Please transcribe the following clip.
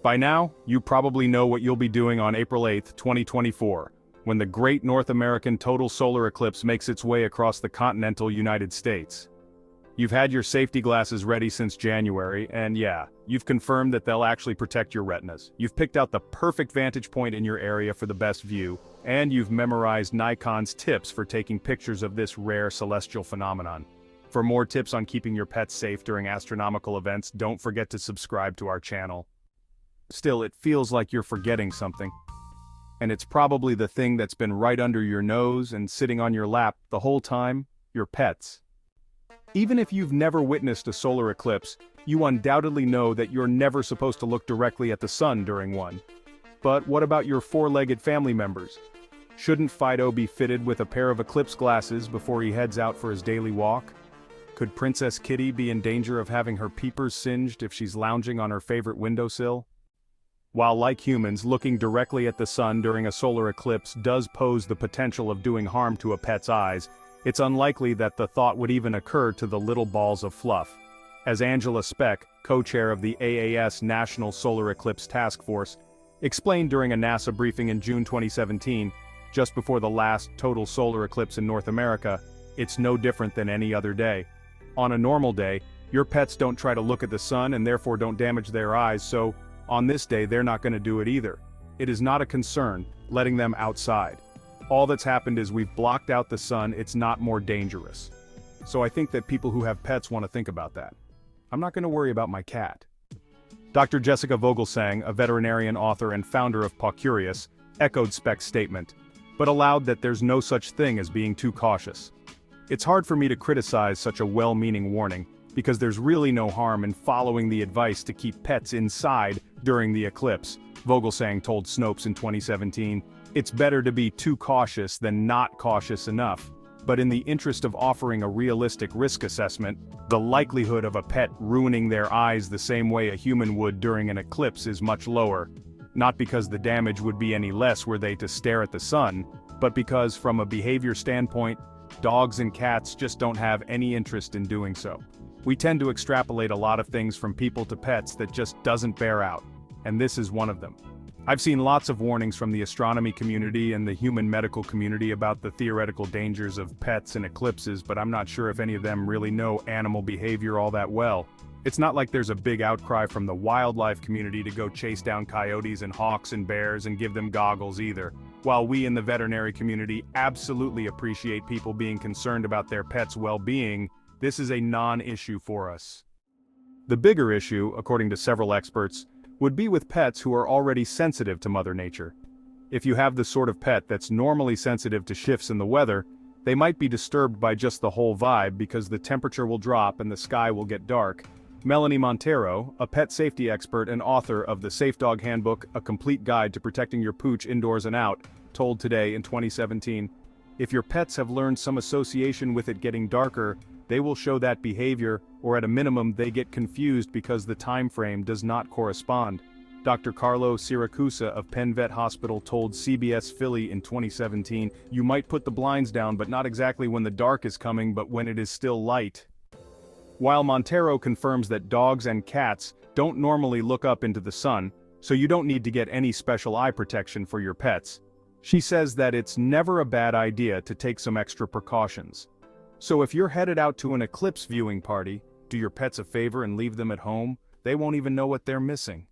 By now, you probably know what you'll be doing on April 8, 2024, when the great North American total solar eclipse makes its way across the continental United States. You've had your safety glasses ready since January, and yeah, you've confirmed that they'll actually protect your retinas. You've picked out the perfect vantage point in your area for the best view, and you've memorized Nikon's tips for taking pictures of this rare celestial phenomenon. For more tips on keeping your pets safe during astronomical events, don't forget to subscribe to our channel. Still, it feels like you're forgetting something. And it's probably the thing that's been right under your nose and sitting on your lap the whole time: your pets. Even if you've never witnessed a solar eclipse, you undoubtedly know that you're never supposed to look directly at the sun during one. But what about your four-legged family members? Shouldn't Fido be fitted with a pair of eclipse glasses before he heads out for his daily walk? Could Princess Kitty be in danger of having her peepers singed if she's lounging on her favorite windowsill? While, like humans, looking directly at the sun during a solar eclipse does pose the potential of doing harm to a pet's eyes, it's unlikely that the thought would even occur to the little balls of fluff. As Angela Speck, co-chair of the AAS National Solar Eclipse Task Force, explained during a NASA briefing in June 2017, just before the last total solar eclipse in North America, it's no different than any other day. On a normal day, your pets don't try to look at the sun and therefore don't damage their eyes, so on this day they're not going to do it either. It is not a concern, letting them outside. All that's happened is we've blocked out the sun. It's not more dangerous. So I think that people who have pets want to think about that. I'm not going to worry about my cat. Dr. Jessica Vogelsang, a veterinarian, author, and founder of Paw Curious, echoed Speck's statement, but allowed that there's no such thing as being too cautious. It's hard for me to criticize such a well-meaning warning, because there's really no harm in following the advice to keep pets inside during the eclipse, Vogelsang told Snopes in 2017. It's better to be too cautious than not cautious enough, but in the interest of offering a realistic risk assessment, the likelihood of a pet ruining their eyes the same way a human would during an eclipse is much lower. Not because the damage would be any less were they to stare at the sun, but because from a behavior standpoint, dogs and cats just don't have any interest in doing so. We tend to extrapolate a lot of things from people to pets that just doesn't bear out, and this is one of them. I've seen lots of warnings from the astronomy community and the human medical community about the theoretical dangers of pets and eclipses, but I'm not sure if any of them really know animal behavior all that well. It's not like there's a big outcry from the wildlife community to go chase down coyotes and hawks and bears and give them goggles either. While we in the veterinary community absolutely appreciate people being concerned about their pets' well-being, this is a non-issue for us. The bigger issue, according to several experts, would be with pets who are already sensitive to Mother Nature. If you have the sort of pet that's normally sensitive to shifts in the weather, they might be disturbed by just the whole vibe because the temperature will drop and the sky will get dark. Melanie Montero, a pet safety expert and author of the Safe Dog Handbook, A Complete Guide to Protecting Your Pooch Indoors and Out, told Today in 2017, if your pets have learned some association with it getting darker, they will show that behavior, or at a minimum they get confused because the time frame does not correspond. Dr. Carlo Siracusa of Penn Vet Hospital told CBS Philly in 2017, you might put the blinds down but not exactly when the dark is coming but when it is still light. While Montero confirms that dogs and cats don't normally look up into the sun, so you don't need to get any special eye protection for your pets, she says that it's never a bad idea to take some extra precautions. So if you're headed out to an eclipse viewing party, do your pets a favor and leave them at home. They won't even know what they're missing.